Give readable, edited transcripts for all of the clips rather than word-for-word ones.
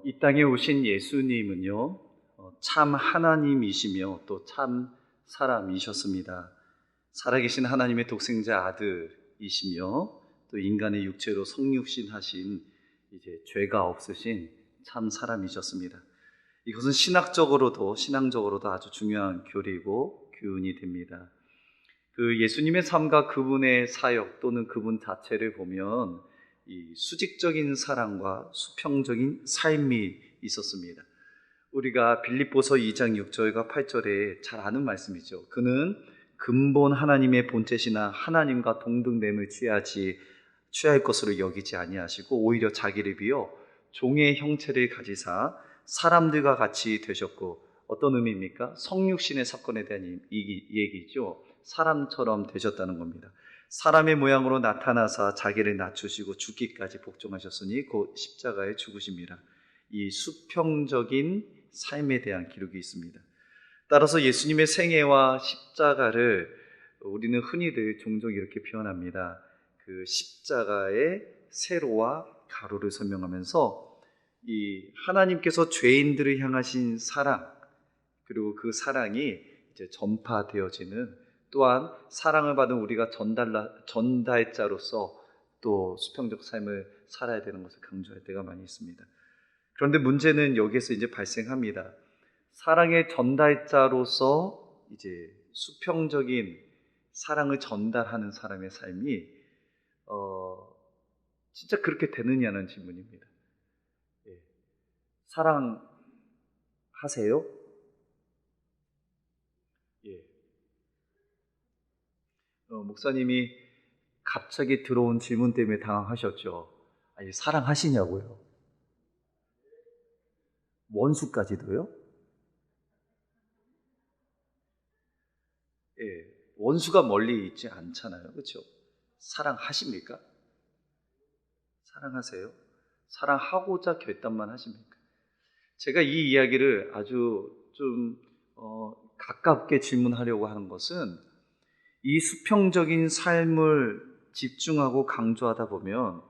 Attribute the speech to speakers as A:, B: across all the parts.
A: 이 땅에 오신 예수님은요, 참 하나님이시며 또 참 사람이셨습니다. 살아계신 하나님의 독생자 아들이시며 또 인간의 육체로 성육신하신 이제 죄가 없으신 참 사람이셨습니다. 이것은 신앙적으로도 아주 중요한 교리이고 교훈이 됩니다. 그 예수님의 삶과 그분의 사역 또는 그분 자체를 보면 이 수직적인 사랑과 수평적인 삶이 있었습니다. 우리가 빌립보서 2장 6절과 8절에 잘 아는 말씀이죠. 그는 근본 하나님의 본체시나 하나님과 동등됨을 취할 것으로 여기지 아니하시고 오히려 자기를 비어 종의 형체를 가지사 사람들과 같이 되셨고, 어떤 의미입니까? 성육신의 사건에 대한 얘기죠. 사람처럼 되셨다는 겁니다. 사람의 모양으로 나타나사 자기를 낮추시고 죽기까지 복종하셨으니 곧 십자가에 죽으십니다. 이 수평적인 삶에 대한 기록이 있습니다. 따라서 예수님의 생애와 십자가를 우리는 흔히들 종종 이렇게 표현합니다. 그 십자가의 세로와 가로를 설명하면서 이 하나님께서 죄인들을 향하신 사랑, 그리고 그 사랑이 이제 전파되어지는, 또한 사랑을 받은 우리가 전달자로서 또 수평적 삶을 살아야 되는 것을 강조할 때가 많이 있습니다. 그런데 문제는 여기에서 이제 발생합니다. 사랑의 전달자로서 이제 수평적인 사랑을 전달하는 사람의 삶이 진짜 그렇게 되느냐는 질문입니다. 사랑하세요? 목사님이 갑자기 들어온 질문 때문에 당황하셨죠. 아니, 사랑하시냐고요? 원수까지도요? 원수가 멀리 있지 않잖아요. 그렇죠? 사랑하십니까? 사랑하세요? 사랑하고자 결단만 하십니까? 제가 이 이야기를 아주 좀 가깝게 질문하려고 하는 것은, 이 수평적인 삶을 집중하고 강조하다 보면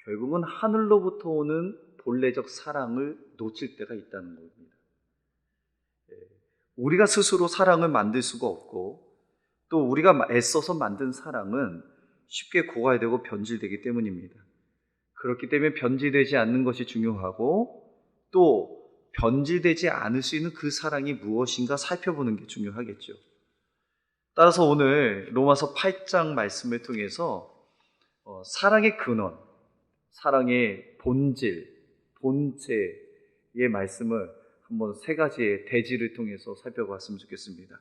A: 결국은 하늘로부터 오는 본래적 사랑을 놓칠 때가 있다는 겁니다. 우리가 스스로 사랑을 만들 수가 없고, 또 우리가 애써서 만든 사랑은 쉽게 고갈되고 변질되기 때문입니다. 그렇기 때문에 변질되지 않는 것이 중요하고, 또 변질되지 않을 수 있는 그 사랑이 무엇인가 살펴보는 게 중요하겠죠. 따라서 오늘 로마서 8장 말씀을 통해서 사랑의 근원, 사랑의 본질, 본체의 말씀을 한번 세 가지의 대지를 통해서 살펴봤으면 좋겠습니다.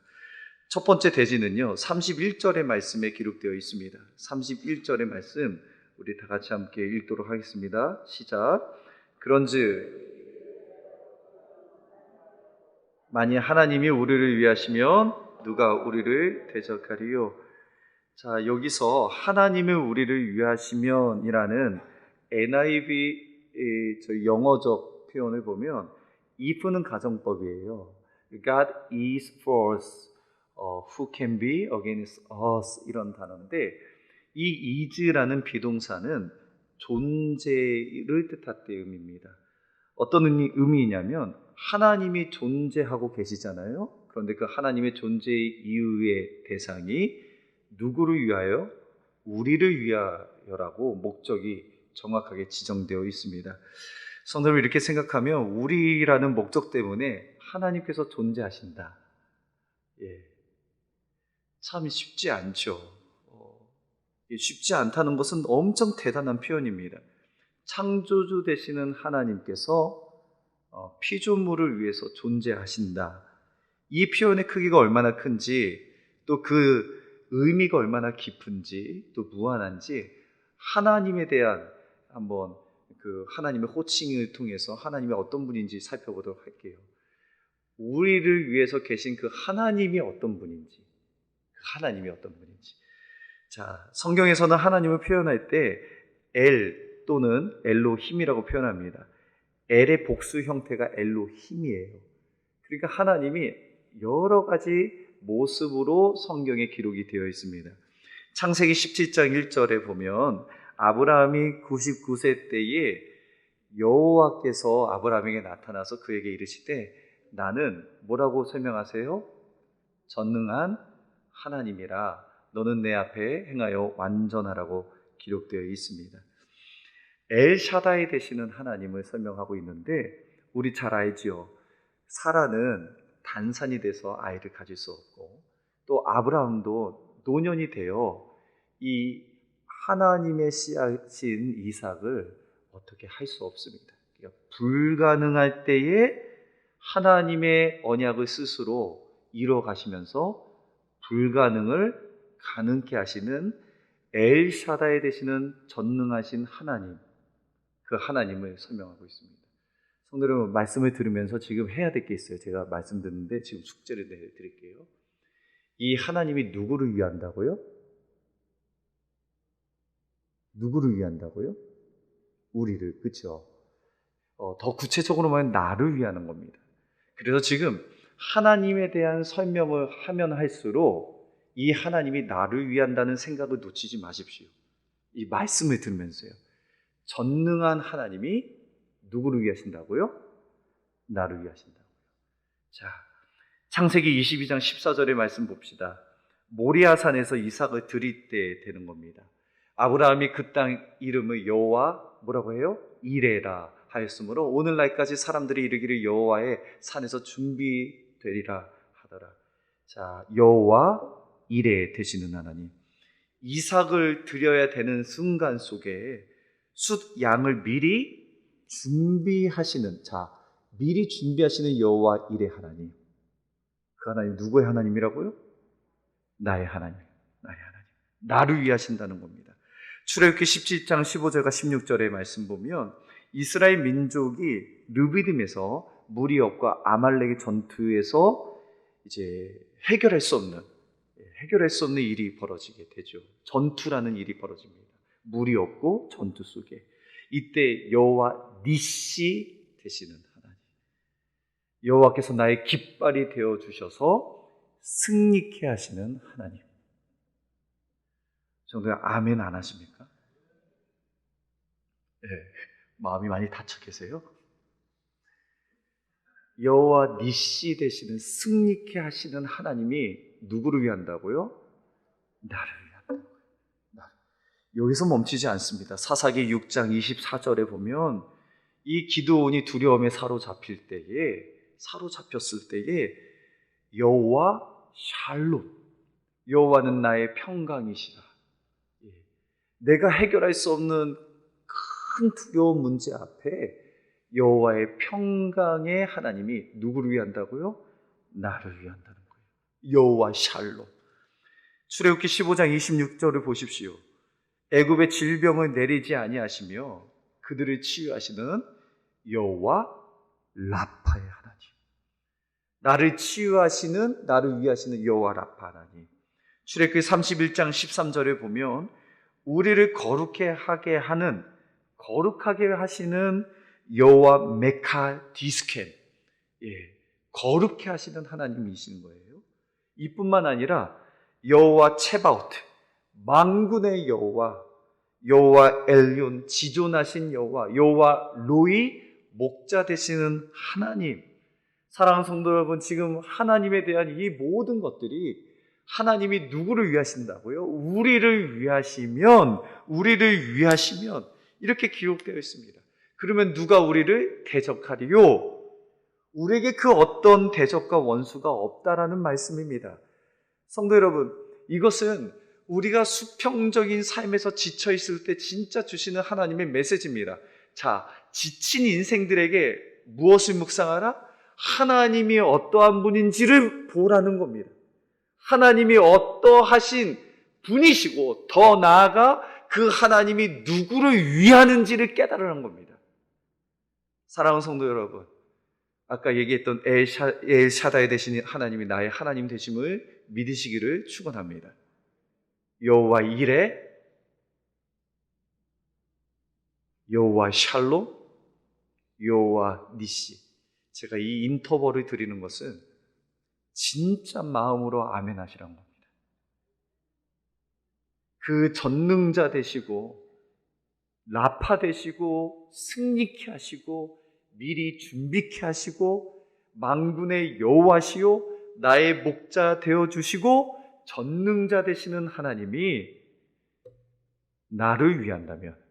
A: 첫 번째 대지는요, 31절의 말씀에 기록되어 있습니다. 31절의 말씀 우리 다 같이 함께 읽도록 하겠습니다. 시작. 그런즉 만일 하나님이 우리를 위하시면 누가 우리를 대적하리요? 자, 여기서 하나님을 우리를 위하시면이라는 NIV 영어적 표현을 보면 if는 가정법이에요. God is for us, who can be against us, 이런 단어인데, 이 is라는 비동사는 존재를 뜻할 때 의미입니다. 어떤 의미이냐면, 하나님이 존재하고 계시잖아요. 그런데 그 하나님의 존재의 이유의 대상이 누구를 위하여? 우리를 위하여라고 목적이 정확하게 지정되어 있습니다. 성도를 이렇게 생각하면 우리라는 목적 때문에 하나님께서 존재하신다. 참 쉽지 않죠. 쉽지 않다는 것은 엄청 대단한 표현입니다. 창조주 되시는 하나님께서 피조물을 위해서 존재하신다. 이 표현의 크기가 얼마나 큰지, 또 그 의미가 얼마나 깊은지, 또 무한한지, 하나님에 대한 한번 그 하나님의 호칭을 통해서 하나님이 어떤 분인지 살펴보도록 할게요. 우리를 위해서 계신 그 하나님이 어떤 분인지, 자, 성경에서는 하나님을 표현할 때 엘 또는 엘로힘이라고 표현합니다. 엘의 복수 형태가 엘로힘이에요. 그러니까 하나님이 여러 가지 모습으로 성경에 기록이 되어 있습니다. 창세기 17장 1절에 보면 아브라함이 99세 때에 여호와께서 아브라함에게 나타나서 그에게 이르시되 나는 뭐라고 설명하세요? 전능한 하나님이라 너는 내 앞에 행하여 완전하라고 기록되어 있습니다. 엘샤다이 되시는 하나님을 설명하고 있는데 우리 잘 알지요. 사라는 단산이 돼서 아이를 가질 수 없고 또 아브라함도 노년이 되어 이 하나님의 씨앗인 이삭을 어떻게 할 수 없습니다. 그러니까 불가능할 때에 하나님의 언약을 스스로 이루어 가시면서 불가능을 가능케 하시는 엘샤다이 되시는 전능하신 하나님, 그 하나님을 설명하고 있습니다. 성도 여러분, 말씀을 들으면서 지금 해야 될 게 있어요. 제가 말씀 듣는데 지금 숙제를 내드릴게요. 이 하나님이 누구를 위한다고요? 누구를 위한다고요? 우리를, 그렇죠? 더 구체적으로 말하면 나를 위하는 겁니다. 그래서 지금 하나님에 대한 설명을 하면 할수록 이 하나님이 나를 위한다는 생각을 놓치지 마십시오. 이 말씀을 들으면서요. 전능한 하나님이 누구를 위하신다고요? 나를 위하신다고요. 자, 창세기 22장 14절의 말씀 봅시다. 모리아산에서 이삭을 드릴 때 되는 겁니다. 아브라함이 그 땅 이름을 여호와 뭐라고 해요? 이레라 하였으므로 오늘날까지 사람들이 이르기를 여호와의 산에서 준비되리라 하더라. 자, 여호와 이레 되시는 하나님, 이삭을 드려야 되는 순간 속에 숫 양을 미리 준비하시는, 자, 미리 준비하시는 여호와 이레 하나님, 그 하나님 누구의 하나님이라고요? 나의 하나님, 나의 하나님, 나를 위하신다는 겁니다. 출애굽기 17장 15절과 16절의 말씀 보면 이스라엘 민족이 르비딤에서 무리업과 아말렉의 전투에서 이제 해결할 수 없는 일이 벌어지게 되죠. 전투라는 일이 벌어집니다. 물이 없고 전투 속에 이때 여호와 니시 되시는 하나님, 여호와께서 나의 깃발이 되어 주셔서 승리케 하시는 하나님. 정말 아멘 안 하십니까? 네, 마음이 많이 닫혀 계세요? 여호와 니시 되시는 승리케 하시는 하나님이 누구를 위한다고요? 나를 위한다고요. 여기서 멈추지 않습니다. 사사기 6장 24절에 보면 이 기드온이 두려움에 사로잡혔을 때에 여호와 샬롬, 여호와는 나의 평강이시라. 내가 해결할 수 없는 큰 두려운 문제 앞에 여호와의 평강의 하나님이 누구를 위한다고요? 나를 위한다는 거예요. 여호와 샬롬. 출애굽기 15장 26절을 보십시오. 애굽의 질병을 내리지 아니하시며 그들을 치유하시는 여호와 라파의 하나님, 나를 치유하시는, 나를 위하시는 여호와 라파 하나님. 출애굽기 31장 13절에 보면 우리를 거룩하게 하시는 여호와 메카디스켐, 거룩해 하시는 하나님이시는 거예요. 이뿐만 아니라 여호와 체바오트, 만군의 여호와, 여호와 엘yon, 지존하신 여호와 로이, 목자 되시는 하나님. 사랑하는 성도 여러분, 지금 하나님에 대한 이 모든 것들이 하나님이 누구를 위하신다고요? 우리를 위하시면 이렇게 기록되어 있습니다. 그러면 누가 우리를 대적하리요? 우리에게 그 어떤 대적과 원수가 없다라는 말씀입니다. 성도 여러분, 이것은 우리가 수평적인 삶에서 지쳐 있을 때 진짜 주시는 하나님의 메시지입니다. 자, 지친 인생들에게 무엇을 묵상하라? 하나님이 어떠한 분인지를 보라는 겁니다. 하나님이 어떠하신 분이시고 더 나아가 그 하나님이 누구를 위하는지를 깨달으라는 겁니다. 사랑하는 성도 여러분, 아까 얘기했던 엘샤다이 되신 하나님이 나의 하나님 되심을 믿으시기를 축원합니다. 여호와 이레, 여호와 샬롬, 여호와 니시. 제가 이 인터벌을 드리는 것은 진짜 마음으로 아멘 하시란 겁니다. 그 전능자 되시고 라파 되시고 하시고 승리케 하시고 미리 준비케 하시고 만군의 여호와시요 나의 목자 되어 주시고 전능자 되시는 하나님이 나를 위한다면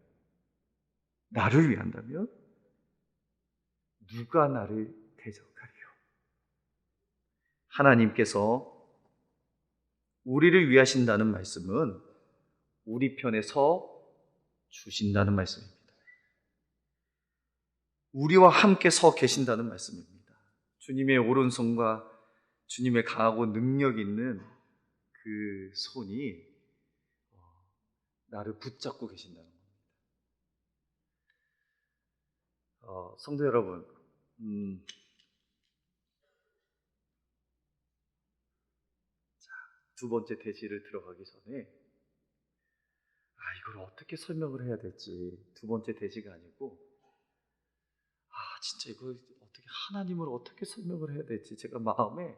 A: 누가 나를 대적하리요? 하나님께서 우리를 위하신다는 말씀은 우리 편에 서 주신다는 말씀입니다. 우리와 함께 서 계신다는 말씀입니다. 주님의 오른손과 주님의 강하고 능력 있는 그 손이 나를 붙잡고 계신다는 겁니다. 성도 여러분, 두 번째 대지를 들어가기 전에 이걸 어떻게 설명을 해야 될지, 두 번째 대지가 아니고 진짜 이걸 어떻게 하나님을 어떻게 설명을 해야 될지 제가 마음에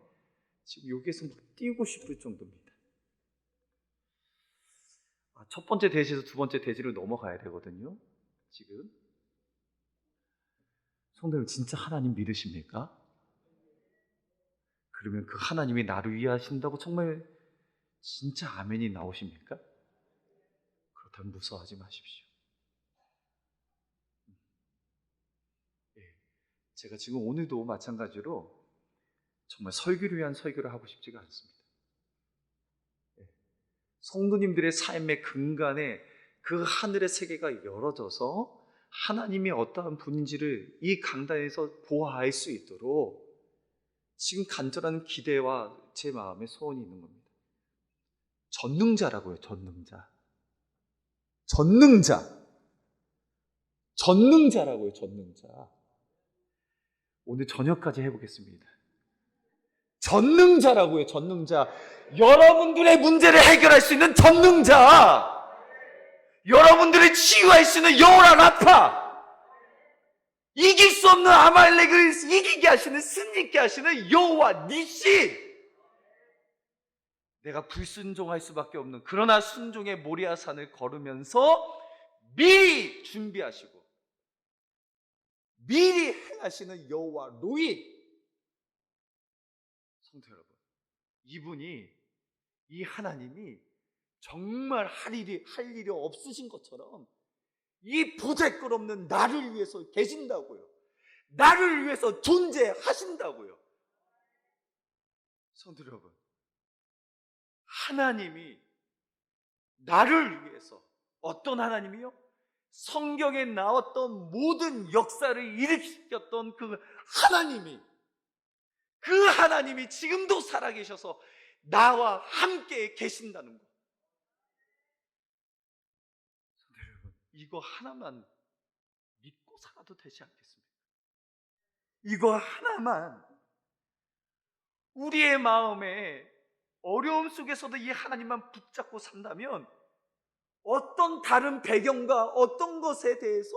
A: 지금 여기에서 막 뛰고 싶을 정도입니다. 첫 번째 대지에서 두 번째 대지로 넘어가야 되거든요. 지금 성도님 진짜 하나님 믿으십니까? 그러면 그 하나님이 나를 위하신다고 정말 진짜 아멘이 나오십니까? 그렇다면 무서워하지 마십시오. 제가 지금 오늘도 마찬가지로 정말 설교를 위한 설교를 하고 싶지가 않습니다. 성도님들의 삶의 근간에 그 하늘의 세계가 열어져서 하나님이 어떠한 분인지를 이 강단에서 보아할 수 있도록 지금 간절한 기대와 제 마음에 소원이 있는 겁니다. 전능자라고요. 전능자라고요. 전능자. 오늘 저녁까지 해보겠습니다. 전능자라고요. 전능자. 여러분들의 문제를 해결할 수 있는 전능자. 여러분들을 치유할 수 있는 여호와 라파. 이길 수 없는 아말렉을 이기게 하시는, 승리케 하시는 여호와 니시. 내가 불순종할 수밖에 없는, 그러나 순종의 모리아산을 걸으면서 미리 준비하시고 미리 행하시는 여호와 로이. 성도 여러분, 이 하나님이 정말 할 일이 없으신 것처럼 이 보잘것없는 나를 위해서 계신다고요. 나를 위해서 존재하신다고요. 성도 여러분, 하나님이 나를 위해서, 어떤 하나님이요? 성경에 나왔던 모든 역사를 일으켰던 그 하나님이 지금도 살아계셔서 나와 함께 계신다는 것. 여러분, 이거 하나만 믿고 살아도 되지 않겠습니까? 이거 하나만 우리의 마음에 어려움 속에서도 이 하나님만 붙잡고 산다면 어떤 다른 배경과 어떤 것에 대해서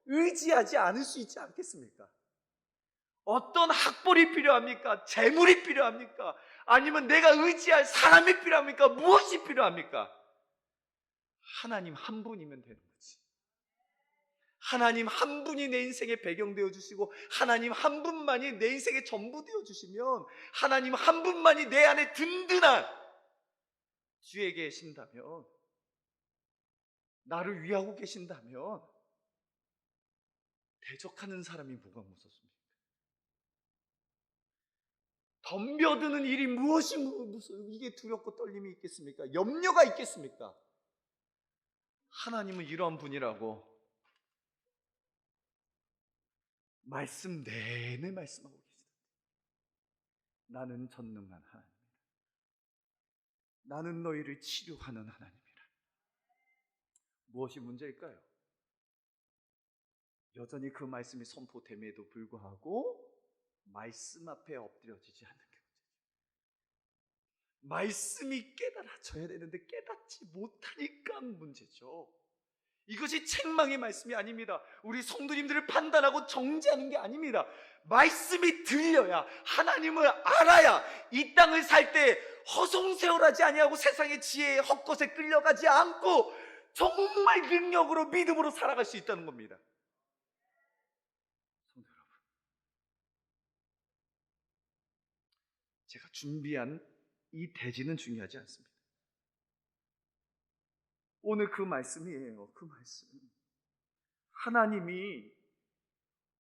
A: 의지하지 않을 수 있지 않겠습니까? 어떤 학벌이 필요합니까? 재물이 필요합니까? 아니면 내가 의지할 사람이 필요합니까? 무엇이 필요합니까? 하나님 한 분이면 되는 거지. 하나님 한 분이 내 인생의 배경 되어주시고 하나님 한 분만이 내 인생의 전부 되어주시면, 하나님 한 분만이 내 안에 든든한 주에 계신다면, 나를 위하고 계신다면 대적하는 사람이 뭐가 무섭습니까? 덤벼드는 일이 무엇이 이게 두렵고 떨림이 있겠습니까? 염려가 있겠습니까? 하나님은 이러한 분이라고 말씀 내내 말씀하고 계시다. 나는 전능한 하나님이다. 나는 너희를 치료하는 하나님이다. 무엇이 문제일까요? 여전히 그 말씀이 선포됨에도 불구하고 말씀 앞에 엎드려지지 않는 게 문제죠. 말씀이 깨달아져야 되는데 깨닫지 못하니까 문제죠. 이것이 책망의 말씀이 아닙니다. 우리 성도님들을 판단하고 정죄하는 게 아닙니다. 말씀이 들려야, 하나님을 알아야 이 땅을 살 때 허송세월하지 아니하고 세상의 지혜의 헛것에 끌려가지 않고 정말 능력으로, 믿음으로 살아갈 수 있다는 겁니다. 제가 준비한 이 대지는 중요하지 않습니다. 오늘 그 말씀이에요. 그 말씀. 하나님이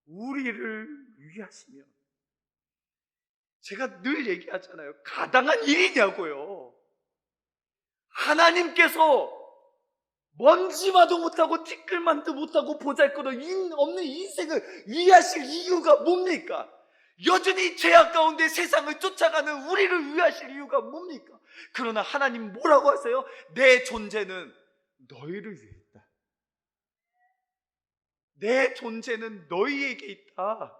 A: 우리를 위하시면, 제가 늘 얘기하잖아요. 가당한 일이냐고요. 하나님께서 먼지마도 못하고 티끌만도 못하고 보잘것없는 인생을 위하실 이유가 뭡니까? 여전히 죄악 가운데 세상을 쫓아가는 우리를 위하실 이유가 뭡니까? 그러나 하나님 뭐라고 하세요? 내 존재는 너희를 위해 있다. 내 존재는 너희에게 있다.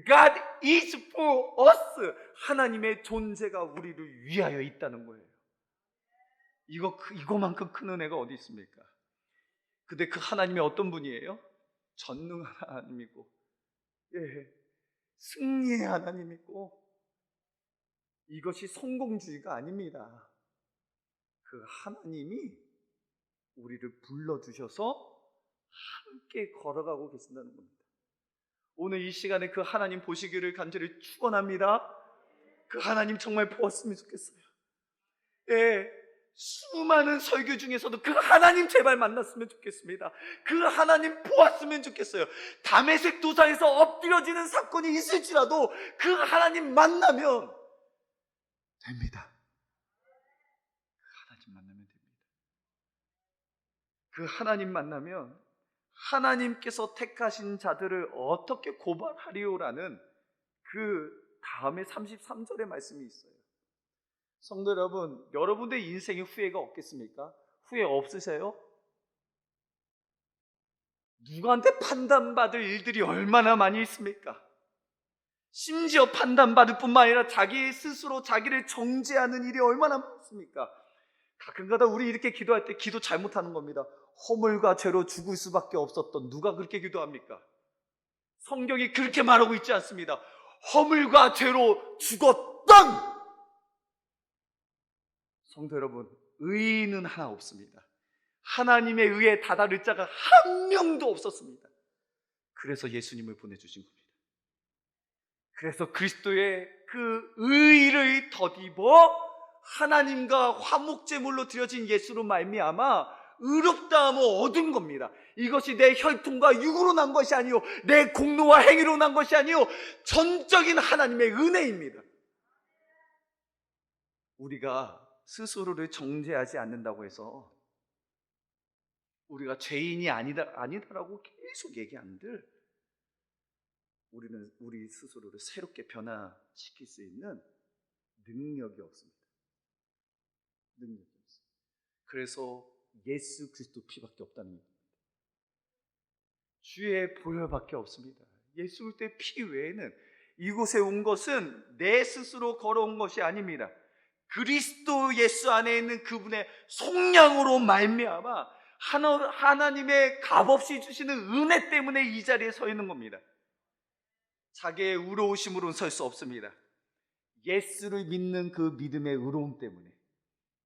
A: God is for us. 하나님의 존재가 우리를 위하여 있다는 거예요. 이거만큼 큰 은혜가 어디 있습니까? 근데 그 하나님이 어떤 분이에요? 전능한 하나님이고, 승리의 하나님이고, 이것이 성공주의가 아닙니다. 그 하나님이 우리를 불러주셔서 함께 걸어가고 계신다는 겁니다. 오늘 이 시간에 그 하나님 보시기를 간절히 축원합니다. 그 하나님 정말 보았으면 좋겠어요. 수많은 설교 중에서도 그 하나님 제발 만났으면 좋겠습니다. 그 하나님 보았으면 좋겠어요. 다메섹 도상에서 엎드려지는 사건이 있을지라도 그 하나님 만나면 됩니다. 그 하나님 만나면 됩니다. 그 하나님 만나면 하나님께서 택하신 자들을 어떻게 고발하리오라는 그 다음에 33절의 말씀이 있어요. 성도 여러분, 여러분의 인생에 후회가 없겠습니까? 후회 없으세요? 누구한테 판단받을 일들이 얼마나 많이 있습니까? 심지어 판단받을 뿐만 아니라 자기 스스로 자기를 정죄하는 일이 얼마나 많습니까? 가끔가다 우리 이렇게 기도할 때 기도 잘못하는 겁니다. 허물과 죄로 죽을 수밖에 없었던, 누가 그렇게 기도합니까? 성경이 그렇게 말하고 있지 않습니다. 허물과 죄로 죽었던! 성도 여러분, 의인은 하나 없습니다. 하나님의 의에 다다를 자가 한 명도 없었습니다. 그래서 예수님을 보내주신 겁니다. 그래서 그리스도의 그 의를 덧입어 하나님과 화목제물로 드려진 예수로 말미암아 의롭다함을 얻은 겁니다. 이것이 내 혈통과 육으로 난 것이 아니요, 내 공로와 행위로 난 것이 아니요, 전적인 하나님의 은혜입니다. 우리가 스스로를 정죄하지 않는다고 해서 우리가 죄인이 아니다라고 계속 얘기하는들, 우리는 우리 스스로를 새롭게 변화시킬 수 있는 능력이 없습니다. 능력이 없습니다. 그래서 예수 그리스도 피밖에 없다는 겁니다. 주의 보혈밖에 없습니다. 예수 그리스도의 피 외에는, 이곳에 온 것은 내 스스로 걸어온 것이 아닙니다. 그리스도 예수 안에 있는 그분의 속량으로 말미암아 하나님의 값없이 주시는 은혜 때문에 이 자리에 서 있는 겁니다. 자기의 의로우심으로는 설 수 없습니다. 예수를 믿는 그 믿음의 의로움 때문에,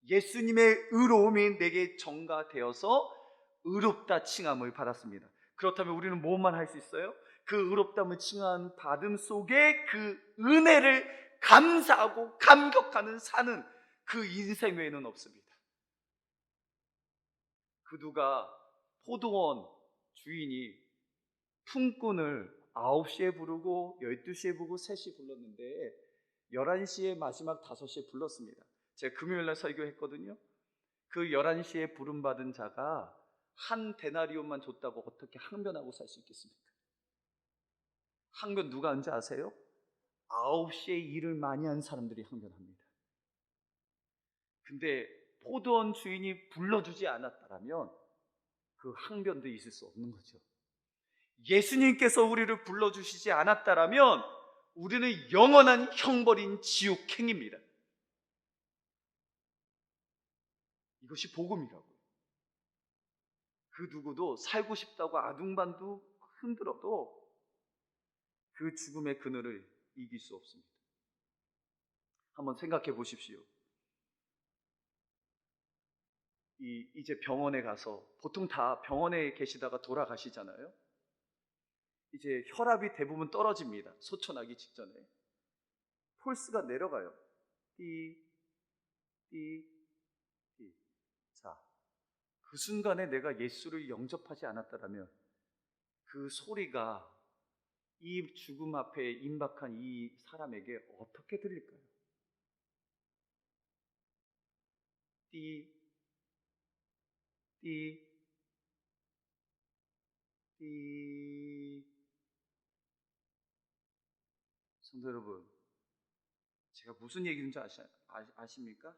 A: 예수님의 의로움이 내게 전가되어서 의롭다 칭함을 받았습니다. 그렇다면 우리는 뭐만 할 수 있어요? 그 의롭다함을 칭함 받음 속에 그 은혜를 감사하고 감격하는 사는 그 인생 외에는 없습니다. 그 누가 포도원 주인이 품꾼을 9시에 부르고 12시에 부르고 3시에 불렀는데 11시에 마지막 5시에 불렀습니다. 제가 금요일날 설교했거든요. 그 11시에 부름받은 자가 한 데나리온만 줬다고 어떻게 항변하고 살 수 있겠습니까? 항변 누가 하는지 아세요? 9시에 일을 많이 한 사람들이 항변합니다. 근데 포도원 주인이 불러주지 않았다면 그 항변도 있을 수 없는 거죠. 예수님께서 우리를 불러주시지 않았다면 우리는 영원한 형벌인 지옥행입니다. 이것이 복음이라고요. 그 누구도 살고 싶다고 아둥반둥 흔들어도 그 죽음의 그늘을 이길 수 없습니다. 한번 생각해 보십시오. 이제 병원에 가서, 보통 다 병원에 계시다가 돌아가시잖아요. 이제 혈압이 대부분 떨어집니다. 소천하기 직전에. 폴스가 내려가요. 띠, 띠, 띠. 자, 그 순간에 내가 예수를 영접하지 않았다라면 그 소리가 이 죽음 앞에 임박한 이 사람에게 어떻게 들릴까요? 띠, 띠, 띠. 성도 여러분, 제가 무슨 얘기인지 아십니까?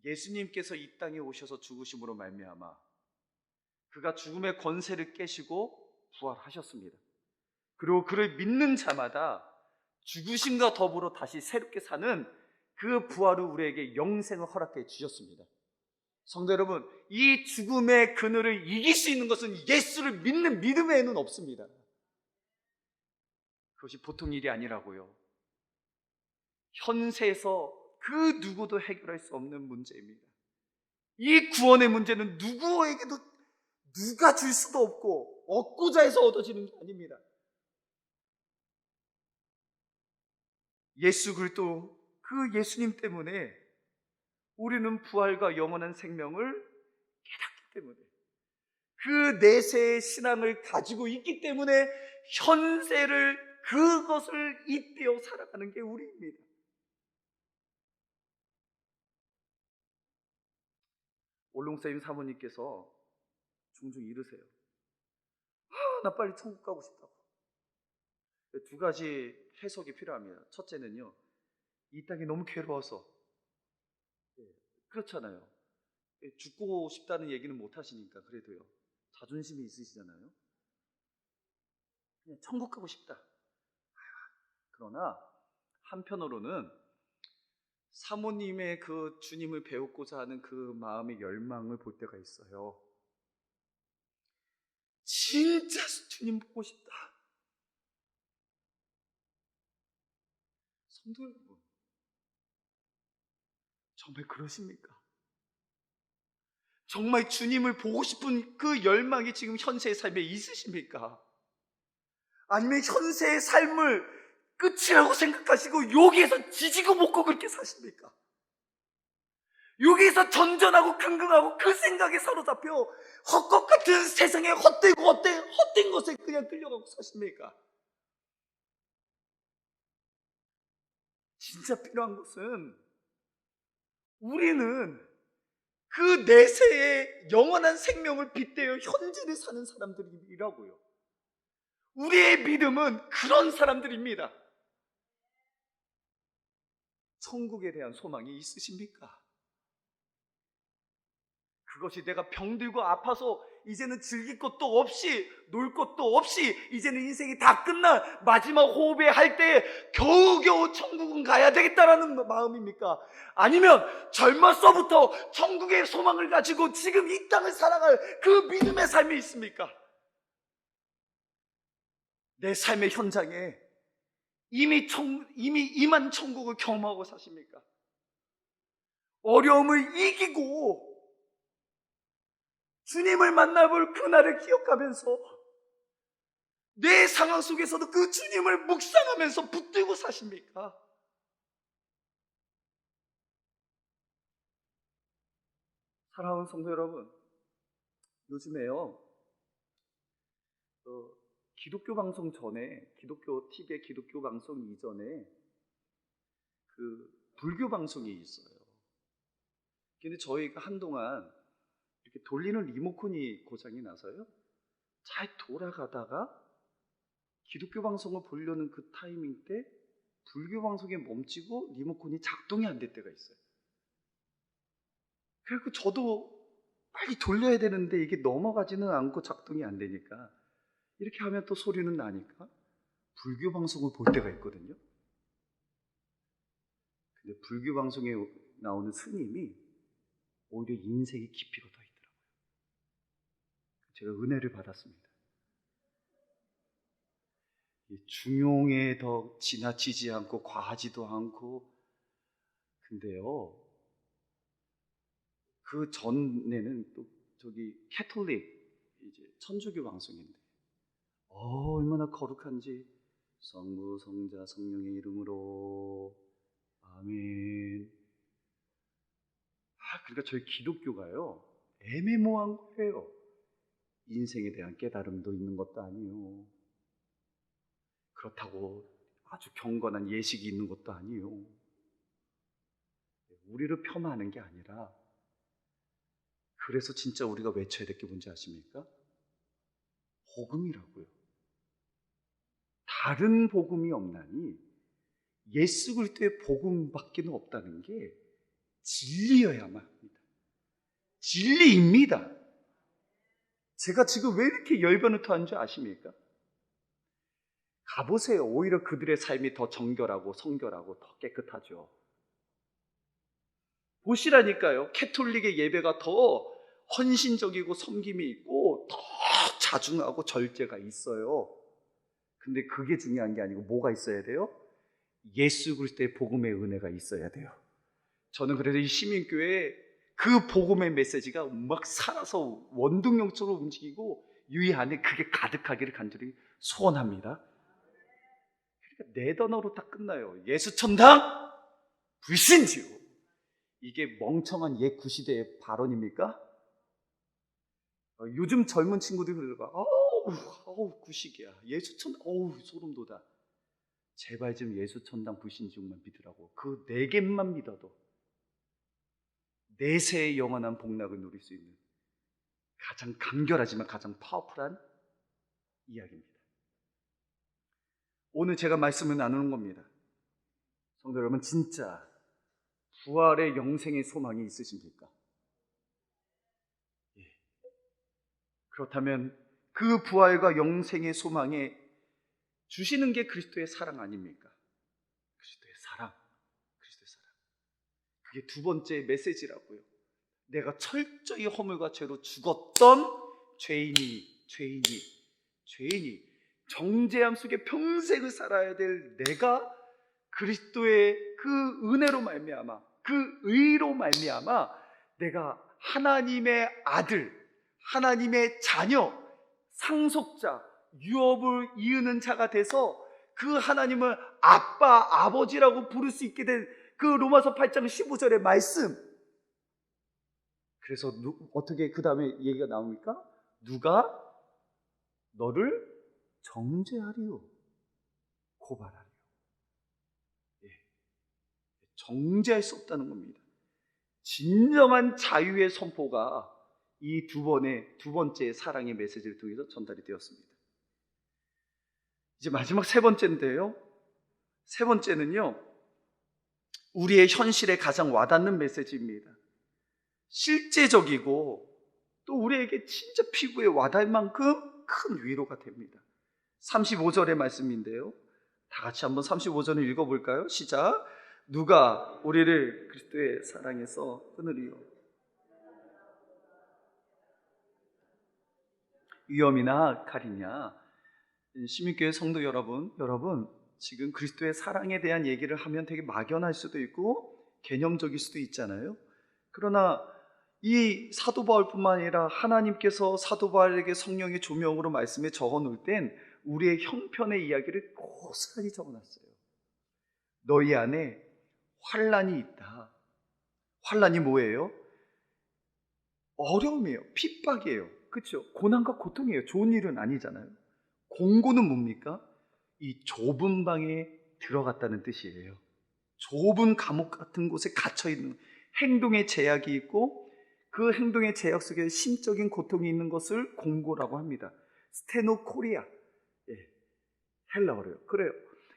A: 예수님께서 이 땅에 오셔서 죽으심으로 말미암아 그가 죽음의 권세를 깨시고 부활하셨습니다. 그리고 그를 믿는 자마다 죽으심과 더불어 다시 새롭게 사는 그 부활을 우리에게 영생을 허락해 주셨습니다. 성도 여러분, 이 죽음의 그늘을 이길 수 있는 것은 예수를 믿는 믿음 외에는 없습니다. 그것이 보통 일이 아니라고요. 현세에서 그 누구도 해결할 수 없는 문제입니다. 이 구원의 문제는 누구에게도 누가 줄 수도 없고 얻고자 해서 얻어지는 게 아닙니다. 예수 그리스도 그 예수님 때문에 우리는 부활과 영원한 생명을 깨닫기 때문에 그 내세의 신앙을 가지고 있기 때문에 현세를 그것을 잇대어 살아가는 게 우리입니다. 올롱쌤 사모님께서 종종 이러세요. 나 빨리 천국 가고 싶다고. 두 가지 해석이 필요합니다. 첫째는요, 이 땅이 너무 괴로워서. 그렇잖아요. 죽고 싶다는 얘기는 못 하시니까 그래도요. 자존심이 있으시잖아요. 그냥 천국 가고 싶다. 그러나 한편으로는 사모님의 그 주님을 배우고자 하는 그 마음의 열망을 볼 때가 있어요. 진짜 주님 보고 싶다. 성도 여러분, 정말 그러십니까? 정말 주님을 보고 싶은 그 열망이 지금 현세의 삶에 있으십니까? 아니면 현세의 삶을 끝이라고 생각하시고 여기에서 지지고 볶고 그렇게 사십니까? 여기에서 전전하고 긍긍하고 그 생각에 사로잡혀 헛것 같은 세상에 헛된 것에 그냥 끌려가고 사십니까? 진짜 필요한 것은 우리는 그 내세의 영원한 생명을 빗대어 현재를 사는 사람들이라고요. 우리의 믿음은 그런 사람들입니다. 천국에 대한 소망이 있으십니까? 그것이 내가 병들고 아파서 이제는 즐길 것도 없이 놀 것도 없이 이제는 인생이 다 끝난 마지막 호흡에 할 때 겨우겨우 천국은 가야 되겠다라는 마음입니까? 아니면 젊어서부터 천국의 소망을 가지고 지금 이 땅을 살아갈 그 믿음의 삶이 있습니까? 내 삶의 현장에 이미 임한 천국을 경험하고 사십니까? 어려움을 이기고 주님을 만나볼 그날을 기억하면서 내 상황 속에서도 그 주님을 묵상하면서 붙들고 사십니까? 사랑하는 성도 여러분, 요즘에요, 기독교 방송 전에, 기독교 TV의 기독교 방송 이전에 그 불교 방송이 있어요. 근데 저희가 한동안 이렇게 돌리는 리모컨이 고장이 나서요, 잘 돌아가다가 기독교 방송을 보려는 그 타이밍 때 불교 방송에 멈추고 리모컨이 작동이 안 될 때가 있어요. 그래서 저도 빨리 돌려야 되는데 이게 넘어가지는 않고 작동이 안 되니까 이렇게 하면 또 소리는 나니까 불교 방송을 볼 때가 있거든요. 근데 불교 방송에 나오는 스님이 오히려 인생의 깊이가 더 있더라고요. 제가 은혜를 받았습니다. 중용에 더 지나치지 않고 과하지도 않고. 근데요, 그 전에는 또 저기 캐톨릭 이제 천주교 방송인데 얼마나 거룩한지 성부, 성자, 성령의 이름으로 아멘. 그러니까 저희 기독교가요, 애매모호한 거예요. 인생에 대한 깨달음도 있는 것도 아니요, 그렇다고 아주 경건한 예식이 있는 것도 아니요. 우리를 폄하하는 게 아니라, 그래서 진짜 우리가 외쳐야 될 게 뭔지 아십니까? 복음이라고요. 다른 복음이 없나니 예수 그리스도의 복음밖에 없다는 게 진리여야만 합니다. 진리입니다. 제가 지금 왜 이렇게 열변을 토하는 줄 아십니까? 가보세요. 오히려 그들의 삶이 더 정결하고 성결하고 더 깨끗하죠. 보시라니까요. 캐톨릭의 예배가 더 헌신적이고 섬김이 있고 더 자중하고 절제가 있어요. 근데 그게 중요한 게 아니고 뭐가 있어야 돼요? 예수 그리스도의 복음의 은혜가 있어야 돼요. 저는 그래서 이 시민교회에 그 복음의 메시지가 막 살아서 원동력처럼 움직이고 이 안에 그게 가득하기를 간절히 소원합니다. 그러니까 네 단어로 딱 끝나요. 예수 천당 불신지요. 이게 멍청한 옛 구시대의 발언입니까? 요즘 젊은 친구들이 그러가, 어우 구식이야. 예수 천당, 어우 소름 돋아. 제발 좀 예수 천당 불신지옥만 믿으라고. 그 네 개만 믿어도 내세의 영원한 복락을 누릴 수 있는 가장 간결하지만 가장 파워풀한 이야기입니다. 오늘 제가 말씀을 나누는 겁니다. 성도 여러분, 진짜 부활의 영생의 소망이 있으십니까? 예. 그렇다면 그 부활과 영생의 소망에 주시는 게 그리스도의 사랑 아닙니까? 그리스도의 사랑, 그리스도의 사랑. 그게 두 번째 메시지라고요. 내가 철저히 허물과 죄로 죽었던 죄인이 정죄함 속에 평생을 살아야 될 내가 그리스도의 그 은혜로 말미암아, 그 의로 말미암아 내가 하나님의 아들, 하나님의 자녀, 상속자, 유업을 이으는 자가 돼서 그 하나님을 아빠, 아버지라고 부를 수 있게 된 그 로마서 8장 15절의 말씀. 그래서 어떻게 그 다음에 얘기가 나옵니까? 누가 너를 정죄하리요, 고발하리요. 예. 정죄할 수 없다는 겁니다. 진정한 자유의 선포가 이 두 번째 사랑의 메시지를 통해서 전달이 되었습니다. 이제 마지막 세 번째인데요. 세 번째는요, 우리의 현실에 가장 와닿는 메시지입니다. 실제적이고 또 우리에게 진짜 피부에 와닿을 만큼 큰 위로가 됩니다. 35절의 말씀인데요. 다 같이 한번 35절을 읽어볼까요? 시작. 누가 우리를 그리스도의 사랑에서 끊으리요? 위험이나 칼이냐? 시민교회 성도 여러분, 지금 그리스도의 사랑에 대한 얘기를 하면 되게 막연할 수도 있고 개념적일 수도 있잖아요. 그러나 이 사도 바울뿐만 아니라 하나님께서 사도 바울에게 성령의 조명으로 말씀에 적어놓을 땐 우리의 형편의 이야기를 고스란히 적어놨어요. 너희 안에 환난이 있다. 환난이 뭐예요? 어려움이에요. 핍박이에요. 그렇죠? 고난과 고통이에요. 좋은 일은 아니잖아요. 공고는 뭡니까? 이 좁은 방에 들어갔다는 뜻이에요. 좁은 감옥 같은 곳에 갇혀있는, 행동의 제약이 있고 그 행동의 제약 속에 심적인 고통이 있는 것을 공고라고 합니다. 스테노코리아. 예, 헬라어로요. 그래요.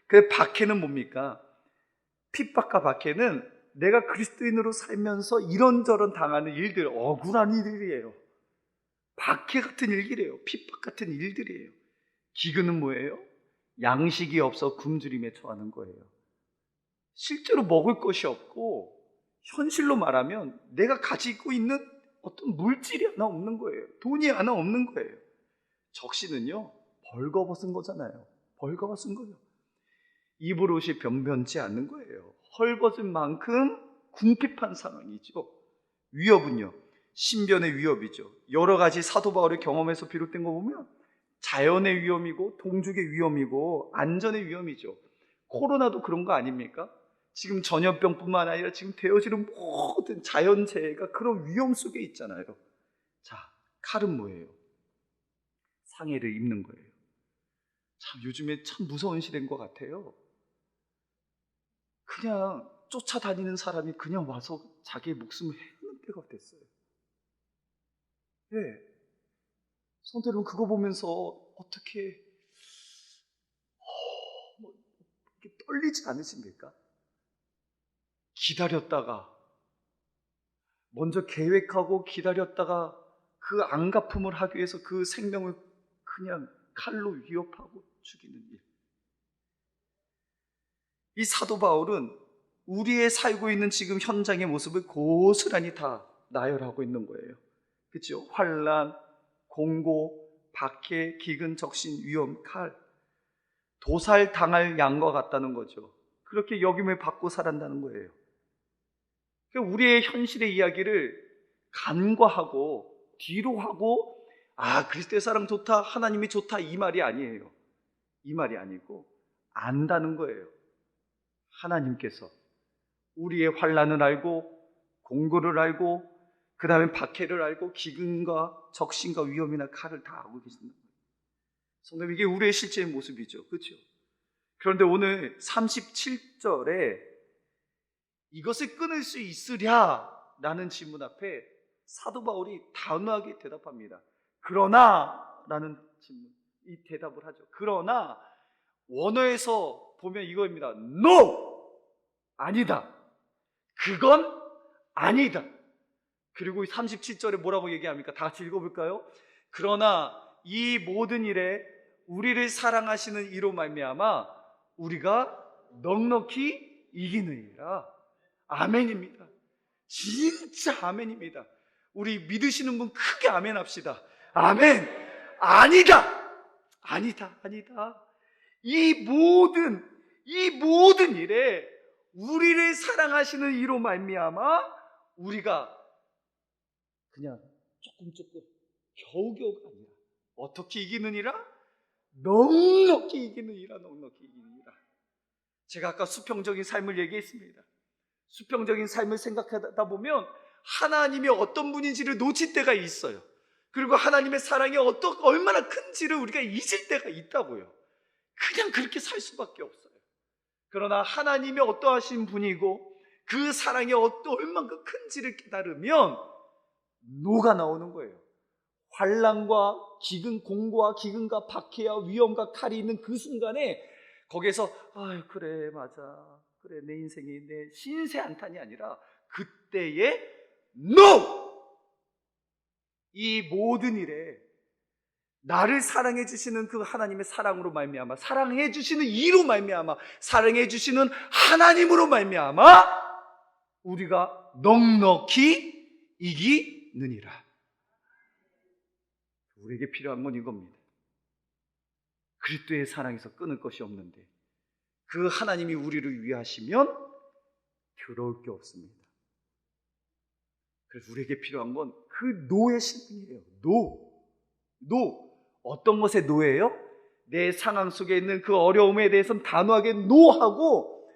A: 그 박해는 뭡니까? 핍박과 박해는 내가 그리스도인으로 살면서 이런저런 당하는 일들, 억울한 일들이에요. 박해 같은 일들이에요. 핍박 같은 일들이에요. 기근은 뭐예요? 양식이 없어 굶주림에 처하는 거예요. 실제로 먹을 것이 없고, 현실로 말하면 내가 가지고 있는 어떤 물질이 하나 없는 거예요. 돈이 하나 없는 거예요. 적시는요, 벌거벗은 거잖아요. 벌거벗은 거예요. 입을 옷이 변변치 않는 거예요. 헐벗은 만큼 궁핍한 상황이죠. 위협은요, 신변의 위협이죠. 여러 가지 사도 바울의 경험에서 비롯된 거 보면 자연의 위험이고 동족의 위험이고 안전의 위험이죠. 코로나도 그런 거 아닙니까? 지금 전염병뿐만 아니라 지금 되어지는 모든 자연재해가 그런 위험 속에 있잖아요. 자, 칼은 뭐예요? 상해를 입는 거예요. 참 요즘에 참 무서운 시대인 것 같아요. 그냥 쫓아다니는 사람이 그냥 와서 자기의 목숨을 해는 때가 됐어요. 네. 성도 여러분, 그거 보면서 어떻게 이렇게 떨리지 않으십니까? 기다렸다가 먼저 계획하고 기다렸다가 그 안갚음을 하기 위해서 그 생명을 그냥 칼로 위협하고 죽이는 일. 이 사도 바울은 우리의 살고 있는 지금 현장의 모습을 고스란히 다 나열하고 있는 거예요. 그렇죠? 환난, 공고, 박해, 기근, 적신, 위험, 칼. 도살 당할 양과 같다는 거죠. 그렇게 여김을 받고 살았다는 거예요. 우리의 현실의 이야기를 간과하고 뒤로 하고 그리스도의 사랑 좋다, 하나님이 좋다 이 말이 아니에요. 이 말이 아니고 안다는 거예요. 하나님께서 우리의 환난을 알고 공고를 알고 그 다음에 박해를 알고 기근과 적신과 위험이나 칼을 다 알고 계신다. 성도님, 이게 우리의 실제의 모습이죠. 그렇죠? 그런데 오늘 37절에 이것을 끊을 수 있으랴 라는 질문 앞에 사도 바울이 단호하게 대답합니다. 그러나 라는 질문, 이 대답을 하죠. 그러나 원어에서 보면 이거입니다. No! 아니다. 그건 아니다. 그리고 37절에 뭐라고 얘기합니까? 다 같이 읽어볼까요? 그러나 이 모든 일에 우리를 사랑하시는 이로 말미암아 우리가 넉넉히 이기느니라. 아멘입니다. 진짜 아멘입니다. 우리 믿으시는 분 크게 아멘 합시다. 아멘. 아니다. 아니다. 아니다. 이 모든 일에 우리를 사랑하시는 이로 말미암아 우리가 그냥 조금 겨우겨우가 아니라 어떻게 이기느니라? 넉넉히 이기느니라. 넉넉히 이기느니라. 제가 아까 수평적인 삶을 얘기했습니다. 수평적인 삶을 생각하다 보면 하나님이 어떤 분인지를 놓칠 때가 있어요. 그리고 하나님의 사랑이 얼마나 큰지를 우리가 잊을 때가 있다고요. 그냥 그렇게 살 수밖에 없어요. 그러나 하나님이 어떠하신 분이고 그 사랑이 얼마나 큰지를 깨달으면 노가 나오는 거예요. 환난과 기근, 공고와 기근과 박해와 위험과 칼이 있는 그 순간에 거기에서 그래 맞아, 그래 내 인생이 내 신세 한탄이 아니라 그때의 NO! 이 모든 일에 나를 사랑해 주시는 그 하나님의 사랑으로 말미암아, 사랑해 주시는 이로 말미암아, 사랑해 주시는 하나님으로 말미암아 우리가 넉넉히 이기느니라. 우리에게 필요한 건 이겁니다. 그리스도의 사랑에서 끊을 것이 없는데 그 하나님이 우리를 위하시면 더러울 게 없습니다. 그래서 우리에게 필요한 건 그 노의 신분이에요. 노. 어떤 것의 노예요? 내 상황 속에 있는 그 어려움에 대해서는 단호하게 노하고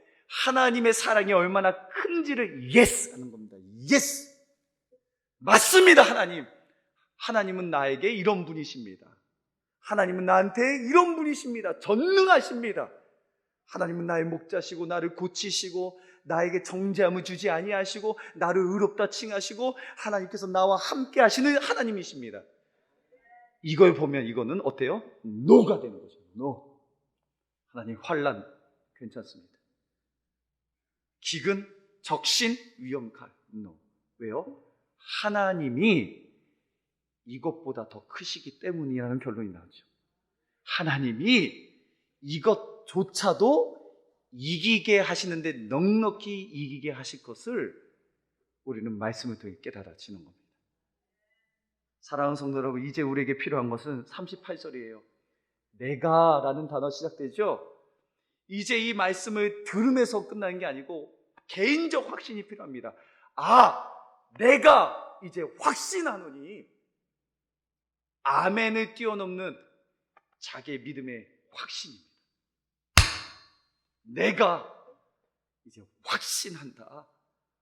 A: 하나님의 사랑이 얼마나 큰지를 yes 하는 겁니다. yes. 맞습니다. 하나님은 나에게 이런 분이십니다. 하나님은 나한테 이런 분이십니다. 전능하십니다. 하나님은 나의 목자시고 나를 고치시고 나에게 정죄함을 주지 아니하시고 나를 의롭다 칭하시고 하나님께서 나와 함께 하시는 하나님이십니다. 이걸 보면 이거는 어때요? 노가 되는 거죠. 노. 하나님 환난 괜찮습니다. 기근, 적신, 위험, 칼. 노. 왜요? 하나님이 이것보다 더 크시기 때문이라는 결론이 나오죠. 하나님이 이것조차도 이기게 하시는데 넉넉히 이기게 하실 것을 우리는 말씀을 통해 깨달아지는 겁니다. 사랑하는 성도 여러분, 이제 우리에게 필요한 것은 38절이에요. 내가 라는 단어 시작되죠. 이제 이 말씀을 들으면서 끝나는 게 아니고 개인적 확신이 필요합니다. 내가 이제 확신하노니 아멘을 뛰어넘는 자기의 믿음의 확신입니다. 내가 이제 확신한다.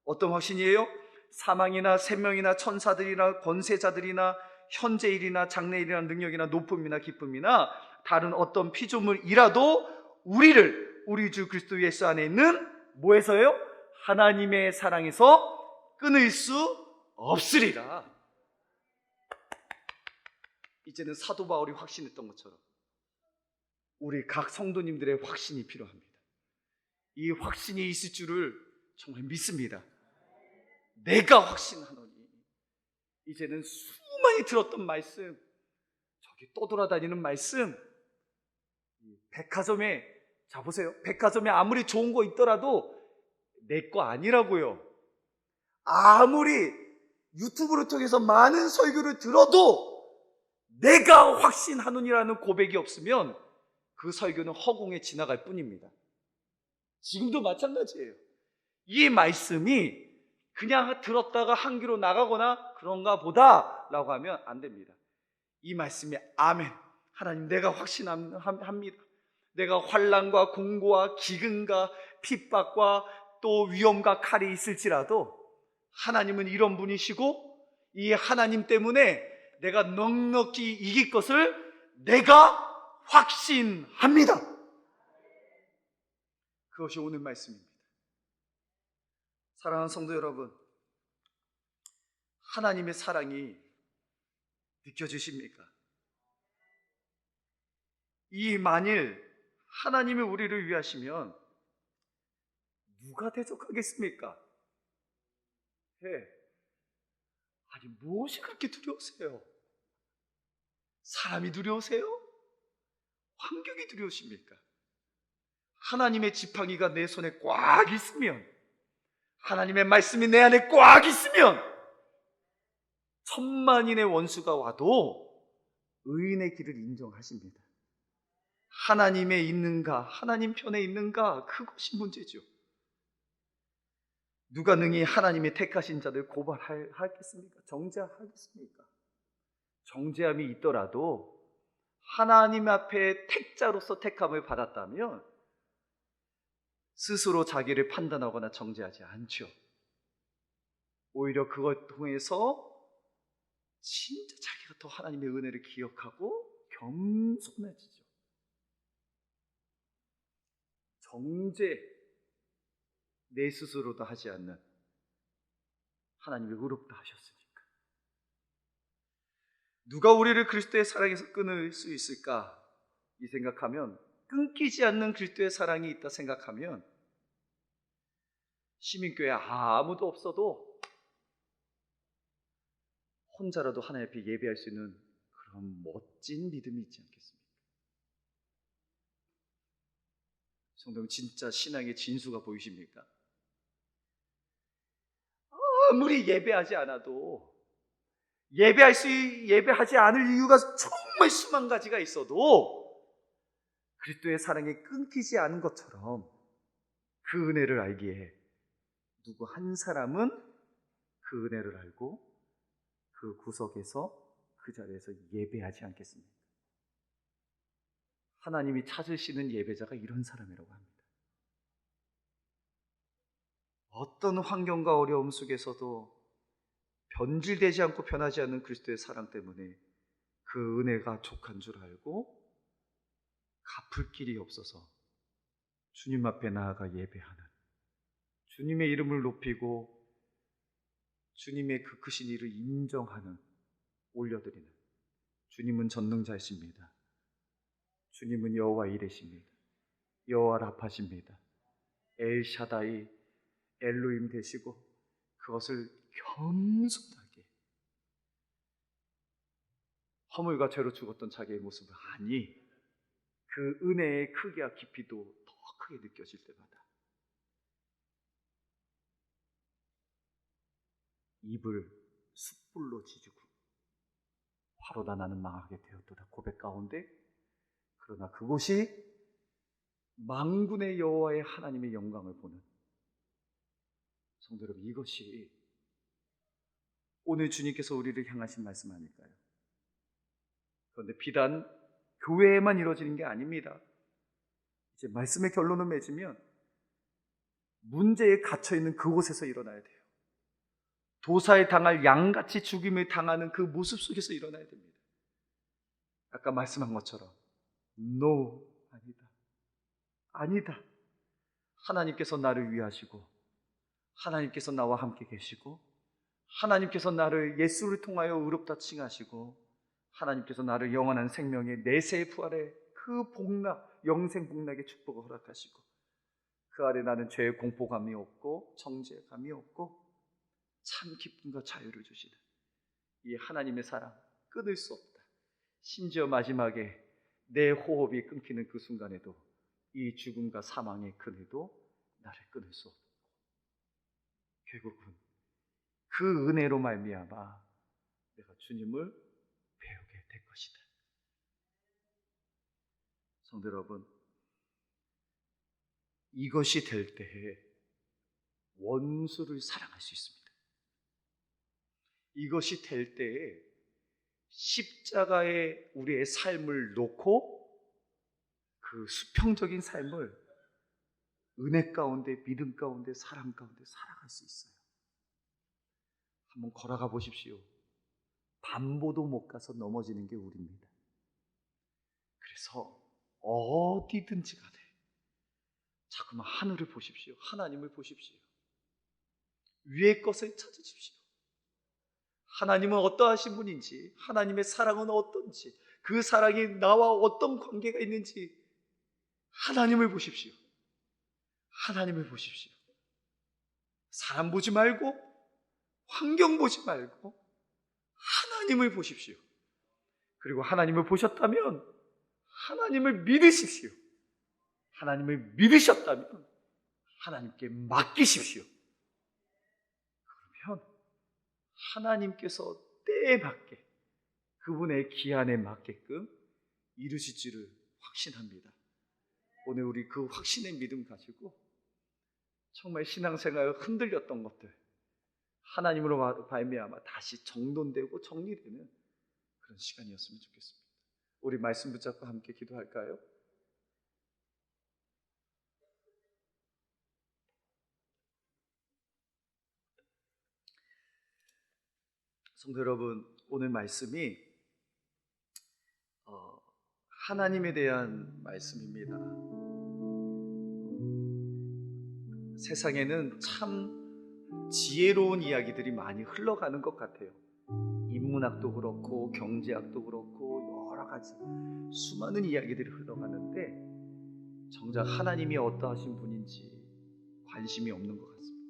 A: 어떤 확신이에요? 사망이나 생명이나 천사들이나 권세자들이나 현재일이나 장래일이나 능력이나 높음이나 기쁨이나 다른 어떤 피조물이라도 우리를 우리 주 그리스도 예수 안에 있는 뭐에서요? 하나님의 사랑에서 끊을 수 없으리라. 이제는 사도 바울이 확신했던 것처럼 우리 각 성도님들의 확신이 필요합니다. 이 확신이 있을 줄을 정말 믿습니다. 내가 확신하노니. 이제는 수많이 들었던 말씀, 저기 떠돌아다니는 말씀, 백화점에, 자 보세요, 백화점에 아무리 좋은 거 있더라도 내 거 아니라고요. 아무리 유튜브를 통해서 많은 설교를 들어도 내가 확신하노니라는 고백이 없으면 그 설교는 허공에 지나갈 뿐입니다. 지금도 마찬가지예요. 이 말씀이 그냥 들었다가 한 귀로 나가거나 그런가 보다 라고 하면 안 됩니다. 이 말씀이 아멘, 하나님 내가 확신합니다. 내가 환난과 공고와 기근과 핍박과 또 위험과 칼이 있을지라도 하나님은 이런 분이시고 이 하나님 때문에 내가 넉넉히 이길 것을 내가 확신합니다. 그것이 오늘 말씀입니다. 사랑하는 성도 여러분, 하나님의 사랑이 느껴지십니까? 이 만일 하나님이 우리를 위하시면 누가 대적하겠습니까? 아니 무엇이 그렇게 두려우세요? 사람이 두려우세요? 환경이 두려우십니까? 하나님의 지팡이가 내 손에 꽉 있으면, 하나님의 말씀이 내 안에 꽉 있으면 천만인의 원수가 와도 의인의 길을 인정하십니다. 하나님에 있는가, 하나님 편에 있는가, 그것이 문제죠. 누가 능히 하나님의 택하신 자들 고발하겠습니까? 정죄하겠습니까? 정죄함이 있더라도 하나님 앞에 택자로서 택함을 받았다면 스스로 자기를 판단하거나 정죄하지 않죠. 오히려 그걸 통해서 진짜 자기가 더 하나님의 은혜를 기억하고 겸손해지죠. 정죄, 내 스스로도 하지 않는 하나님이 의롭다 하셨으니까. 누가 우리를 그리스도의 사랑에서 끊을 수 있을까? 이 생각하면, 끊기지 않는 그리스도의 사랑이 있다 생각하면 시민교회 아무도 없어도 혼자라도 하나님 앞에 예배할 수 있는 그런 멋진 믿음이 있지 않겠습니까? 성도님, 진짜 신앙의 진수가 보이십니까? 아무리 예배하지 않아도 예배하지 않을 이유가 정말 수만 가지가 있어도 그리스도의 사랑이 끊기지 않은 것처럼 그 은혜를 알기에 누구 한 사람은 그 은혜를 알고 그 구석에서 그 자리에서 예배하지 않겠습니까? 하나님이 찾으시는 예배자가 이런 사람이라고 합니다. 어떤 환경과 어려움 속에서도 변질되지 않고 변하지 않는 그리스도의 사랑 때문에 그 은혜가 족한 줄 알고 갚을 길이 없어서 주님 앞에 나아가 예배하는, 주님의 이름을 높이고 주님의 그 크신 일을 인정하는, 올려드리는, 주님은 전능자이십니다. 주님은 여호와 이레십니다. 여호와 라파십니다. 엘샤다이, 엘로임 되시고 그것을 겸손하게 허물과 죄로 죽었던 자기의 모습을 아니, 그 은혜의 크기와 깊이도 더 크게 느껴질 때마다 입을 숯불로 지지고 화로다 나는 망하게 되었도다 고백 가운데, 그러나 그곳이 만군의 여호와의 하나님의 영광을 보는 성도 여러분, 이것이 오늘 주님께서 우리를 향하신 말씀 아닐까요? 그런데 비단 교회에만 이루어지는 게 아닙니다. 이제 말씀의 결론을 맺으면 문제에 갇혀있는 그곳에서 일어나야 돼요. 도사에 당할 양같이 죽임을 당하는 그 모습 속에서 일어나야 됩니다. 아까 말씀한 것처럼 No, 아니다. 아니다. 하나님께서 나를 위하시고 하나님께서 나와 함께 계시고 하나님께서 나를 예수를 통하여 의롭다 칭하시고 하나님께서 나를 영원한 생명의 내세의 부활의 그 복락, 영생 복락의 축복을 허락하시고 그 아래 나는 죄의 공포감이 없고 정죄감이 없고 참 기쁨과 자유를 주시는 이 하나님의 사랑 끊을 수 없다. 심지어 마지막에 내 호흡이 끊기는 그 순간에도 이 죽음과 사망의 그늘도 나를 끊을 수 없고 결국은 그 은혜로 말미암아 내가 주님을 배우게 될 것이다. 성도 여러분, 이것이 될 때에 원수를 사랑할 수 있습니다. 이것이 될 때에 십자가에 우리의 삶을 놓고 그 수평적인 삶을 은혜 가운데, 믿음 가운데, 사랑 가운데 살아갈 수 있어요. 한번 걸어가 보십시오. 반보도 못 가서 넘어지는 게 우리입니다. 그래서 어디든지 간에 자꾸만 하늘을 보십시오. 하나님을 보십시오. 위의 것을 찾으십시오. 하나님은 어떠하신 분인지, 하나님의 사랑은 어떤지, 그 사랑이 나와 어떤 관계가 있는지 하나님을 보십시오. 하나님을 보십시오. 사람 보지 말고 환경 보지 말고 하나님을 보십시오. 그리고 하나님을 보셨다면 하나님을 믿으십시오. 하나님을 믿으셨다면 하나님께 맡기십시오. 그러면 하나님께서 때에 맞게 그분의 기한에 맞게끔 이루실 줄을 확신합니다. 오늘 우리 그 확신의 믿음 가지고 정말 신앙생활 흔들렸던 것들 하나님으로 말미암아 다시 정돈되고 정리되는 그런 시간이었으면 좋겠습니다. 우리 말씀 붙잡고 함께 기도할까요? 성도 여러분, 오늘 말씀이 하나님에 대한 말씀입니다. 세상에는 참 지혜로운 이야기들이 많이 흘러가는 것 같아요. 인문학도 그렇고 경제학도 그렇고 여러 가지 수많은 이야기들이 흘러가는데 정작 하나님이 어떠하신 분인지 관심이 없는 것 같습니다.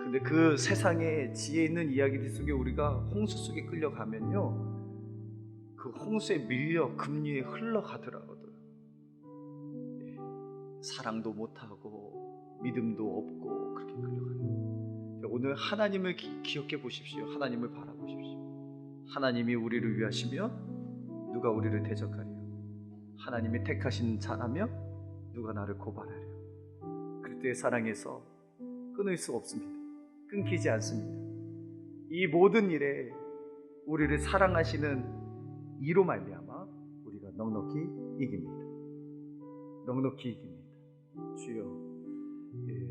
A: 근데 그 세상에 지혜 있는 이야기들 속에 우리가 홍수 속에 끌려가면요, 그 홍수에 밀려 급류에 흘러가더라고요. 사랑도 못하고 믿음도 없고 그렇게 끌려가요. 오늘 하나님을 기억해 보십시오. 하나님을 바라보십시오. 하나님이 우리를 위하시며 누가 우리를 대적하리요? 하나님이 택하신 자라며 누가 나를 고발하리요? 그리스도의 사랑에서 끊을 수 없습니다. 끊기지 않습니다. 이 모든 일에 우리를 사랑하시는 이로 말미암아 우리가 넉넉히 이깁니다. 넉넉히 이깁니다. 주여,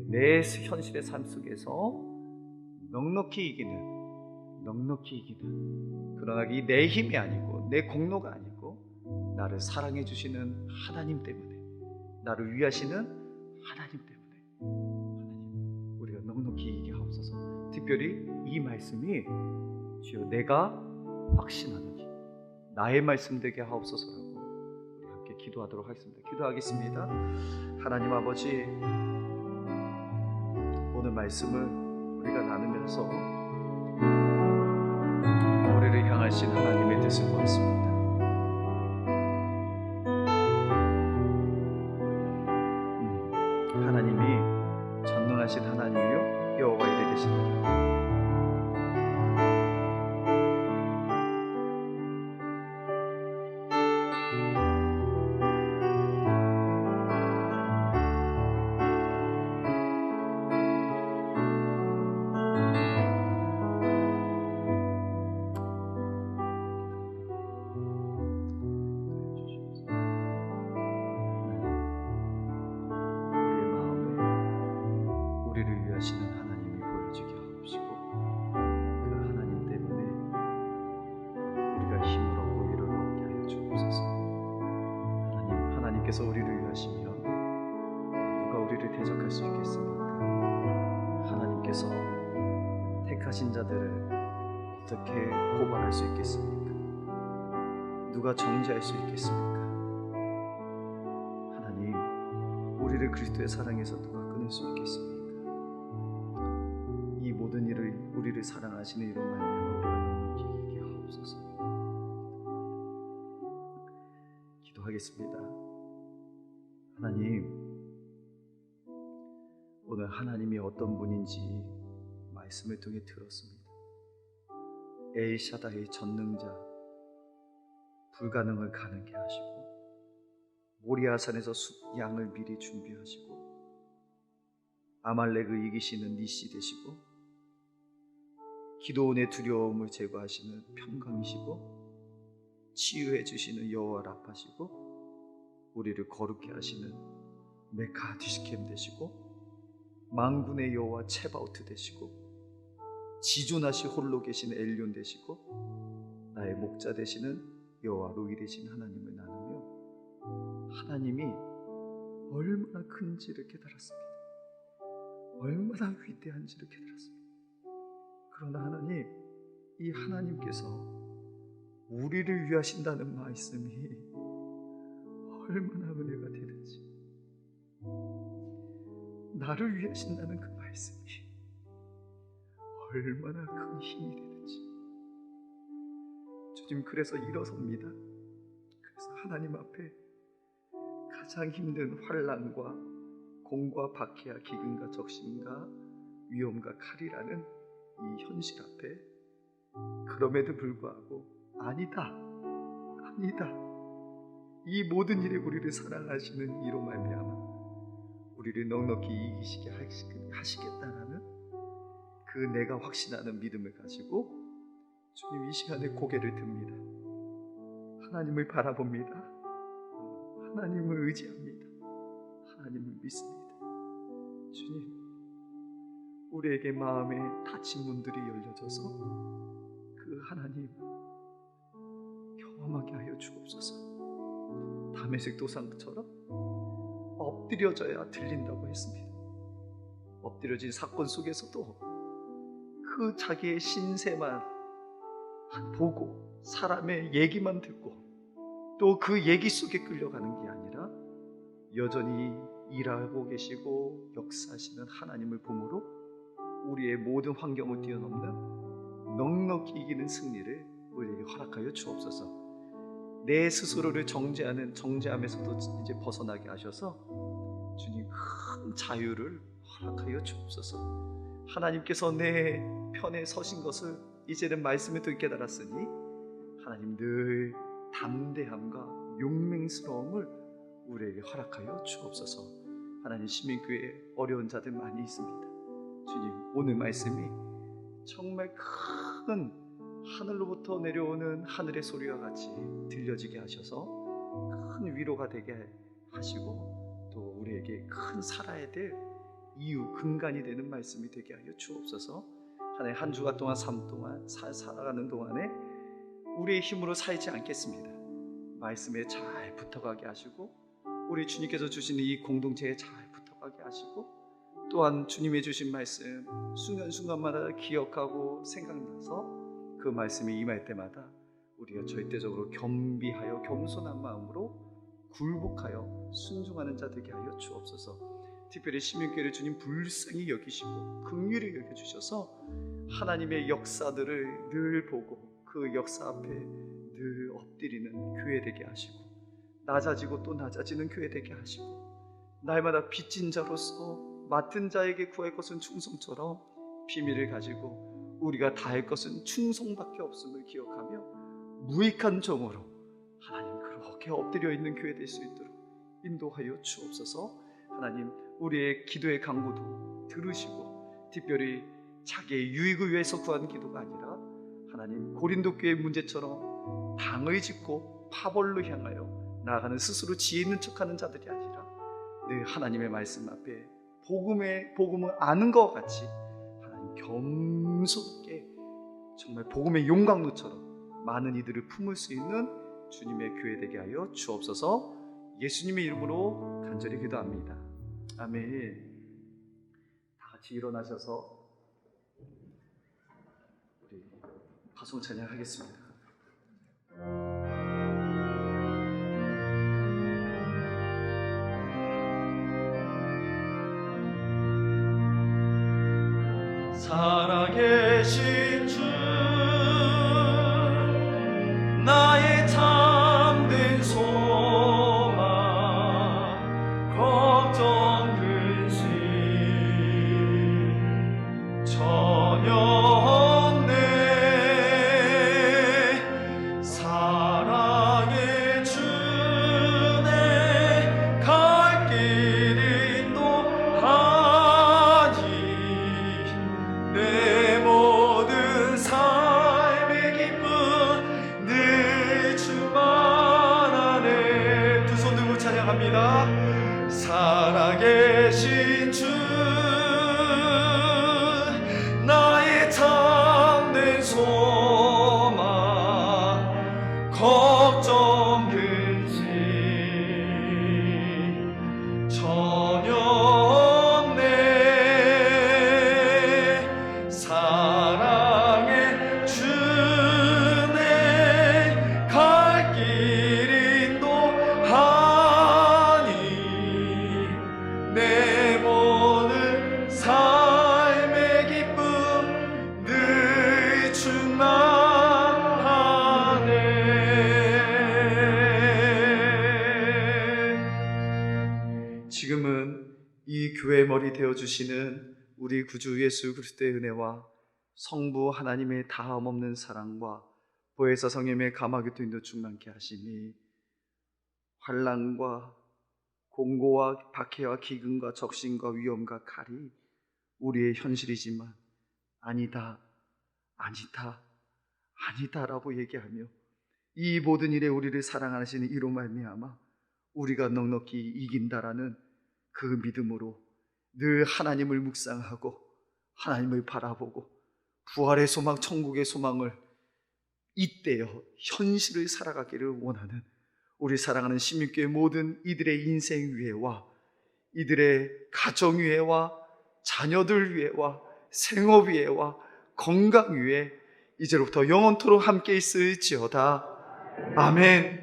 A: 내 현실의 삶 속에서 넉넉히 이기는, 그러나 이 내 힘이 아니고 내 공로가 아니고 나를 사랑해 주시는 하나님 때문에, 나를 위하시는 하나님 때문에 하나님, 우리가 넉넉히 이기게 하옵소서. 특별히 이 말씀이 주여 내가 확신하노니 나의 말씀 되게 하옵소서라고 우리 함께 기도하도록 하겠습니다. 기도하겠습니다. 하나님 아버지, 오늘 말씀을 우리가 나누면서 우리를 향하신 하나님의 뜻을 보았습니다. 하나님이 전능하신 하나님이요 여호와 이레 되시니라. 우리를 대적할 수 있겠습니까? 하나님께서 택하신 자들을 어떻게 고발할 수 있겠습니까? 누가 정죄할 수 있겠습니까? 하나님, 우리를 그리스도의 사랑에서 누가 끊을 수 있겠습니까? 이 모든 일을 우리를 사랑하시는 이로 말미암아 우리가 넘기게 하옵소서. 기도하겠습니다. 하나님, 오늘 하나님이 어떤 분인지 말씀을 통해 들었습니다. 엘샤다의 전능자, 불가능을 가능케 하시고 모리아산에서 양을 미리 준비하시고 아말렉을 이기시는 니시 되시고 기도원의 두려움을 제거하시는 평강이시고 치유해 주시는 여호와 라파시고 우리를 거룩해 하시는 메카디시켐 되시고 만군의 여호와 체바오트 되시고 지존하시 홀로 계신 엘yon 되시고 나의 목자 되시는 여호와 로이 되신 하나님을 나누며 하나님이 얼마나 큰지를 깨달았습니다. 얼마나 위대한지를 깨달았습니다. 그러나 하나님, 이 하나님께서 우리를 위하신다는 말씀이 얼마나 은혜가 되는지, 나를 위하신다는 그 말씀이 얼마나 큰 힘이 되는지 주님, 그래서 일어섭니다. 그래서 하나님 앞에 가장 힘든 환난과 공과 박해와 기근과 적신과 위험과 칼이라는 이 현실 앞에 그럼에도 불구하고 아니다, 이 모든 일에 우리를 사랑하시는 이로 말미암아 우리를 넉넉히 이기시게 하시겠다라는 그 내가 확신하는 믿음을 가지고 주님, 이 시간에 고개를 듭니다. 하나님을 바라봅니다. 하나님을 의지합니다. 하나님을 믿습니다. 주님, 우리에게 마음에 닫힌 문들이 열려져서 그 하나님 경험하게 하여 주옵소서. 다메섹 도상처럼 엎드려져야 들린다고 했습니다. 엎드려진 사건 속에서도 그 자기의 신세만 보고 사람의 얘기만 듣고 또 그 얘기 속에 끌려가는 게 아니라 여전히 일하고 계시고 역사하시는 하나님을 보므로 우리의 모든 환경을 뛰어넘는 넉넉히 이기는 승리를 우리에게 허락하여 주옵소서. 내 스스로를 정죄함에서도 이제 벗어나게 하셔서 주님, 큰 자유를 허락하여 주옵소서. 하나님께서 내 편에 서신 것을 이제는 말씀을 통해 깨달았으니 하나님 늘 담대함과 용맹스러움을 우리에게 허락하여 주옵소서. 하나님, 시민교회에 어려운 자들 많이 있습니다. 주님, 오늘 말씀이 정말 큰 하늘로부터 내려오는 하늘의 소리와 같이 들려지게 하셔서 큰 위로가 되게 하시고 또 우리에게 큰 살아야 될 이유, 근간이 되는 말씀이 되게 하여 주옵소서. 하나님, 한 주간 동안 삶 동안 살아가는 동안에 우리의 힘으로 살지 않겠습니다. 말씀에 잘 붙어가게 하시고 우리 주님께서 주시는 이 공동체에 잘 붙어가게 하시고 또한 주님의 주신 말씀 순간순간마다 기억하고 생각나서 그 말씀이 임할 때마다 우리가 절대적으로 겸비하여 겸손한 마음으로 굴복하여 순종하는 자 되게 하여 주옵소서. 특별히 시민교회를 주님 불쌍히 여기시고 긍휼히 여겨주셔서 하나님의 역사들을 늘 보고 그 역사 앞에 늘 엎드리는 교회 되게 하시고 낮아지고 또 낮아지는 교회 되게 하시고 날마다 빚진 자로서 맡은 자에게 구할 것은 충성처럼 비밀을 가지고 우리가 다할 것은 충성밖에 없음을 기억하며 무익한 종으로 하나님 그렇게 엎드려 있는 교회 될 수 있도록 인도하여 주옵소서. 하나님, 우리의 기도의 간구도 들으시고 특별히 자기의 유익을 위해서 구한 기도가 아니라 하나님, 고린도 교회 문제처럼 당을 짓고 파벌로 향하여 나아가는 스스로 지혜 있는 척하는 자들이 아니라 늘 하나님의 말씀 앞에 복음을 아는 것 같이 하나님 겸손하게 정말 복음의 용광로처럼 많은 이들을 품을 수 있는 주님의 교회 되게 하여 주옵소서. 예수님의 이름으로 간절히 기도합니다. 아멘. 다 같이 일어나셔서 우리 파송 찬양하겠습니다. 살아계신 주 나의 참된 소망 걱정 근심 전혀 없네 사랑의 주네 갈 길 인도하니 내 모든 삶의 기쁨 늘 주만 안에 두 손 들고 찬양합니다. 살아계신 주 나의 참된 소망 걱정 근심 전혀 없네 사랑의 주네 갈 길 인도하니 내 모든 삶의 기쁨 늘 충만하네. 지금은 이 교회 머리 되어주시는 우리 구주 예수 그리스도의 은혜와 성부 하나님의 다함없는 사랑과 보혜사 성령의 감화교통 인도 충만케 하시니 환난과 공고와 박해와 기근과 적신과 위험과 칼이 우리의 현실이지만 아니다, 아니다, 아니다라고 얘기하며 이 모든 일에 우리를 사랑하시는 이로 말미암아 우리가 넉넉히 이긴다라는 그 믿음으로 늘 하나님을 묵상하고 하나님을 바라보고 부활의 소망, 천국의 소망을 잇대어 현실을 살아가기를 원하는 우리 사랑하는 16교회 모든 이들의 인생 위에와 이들의 가정 위에와 자녀들 위에와 생업 위에와 건강 위에 이제로부터 영원토록 함께 있을지어다. 아멘.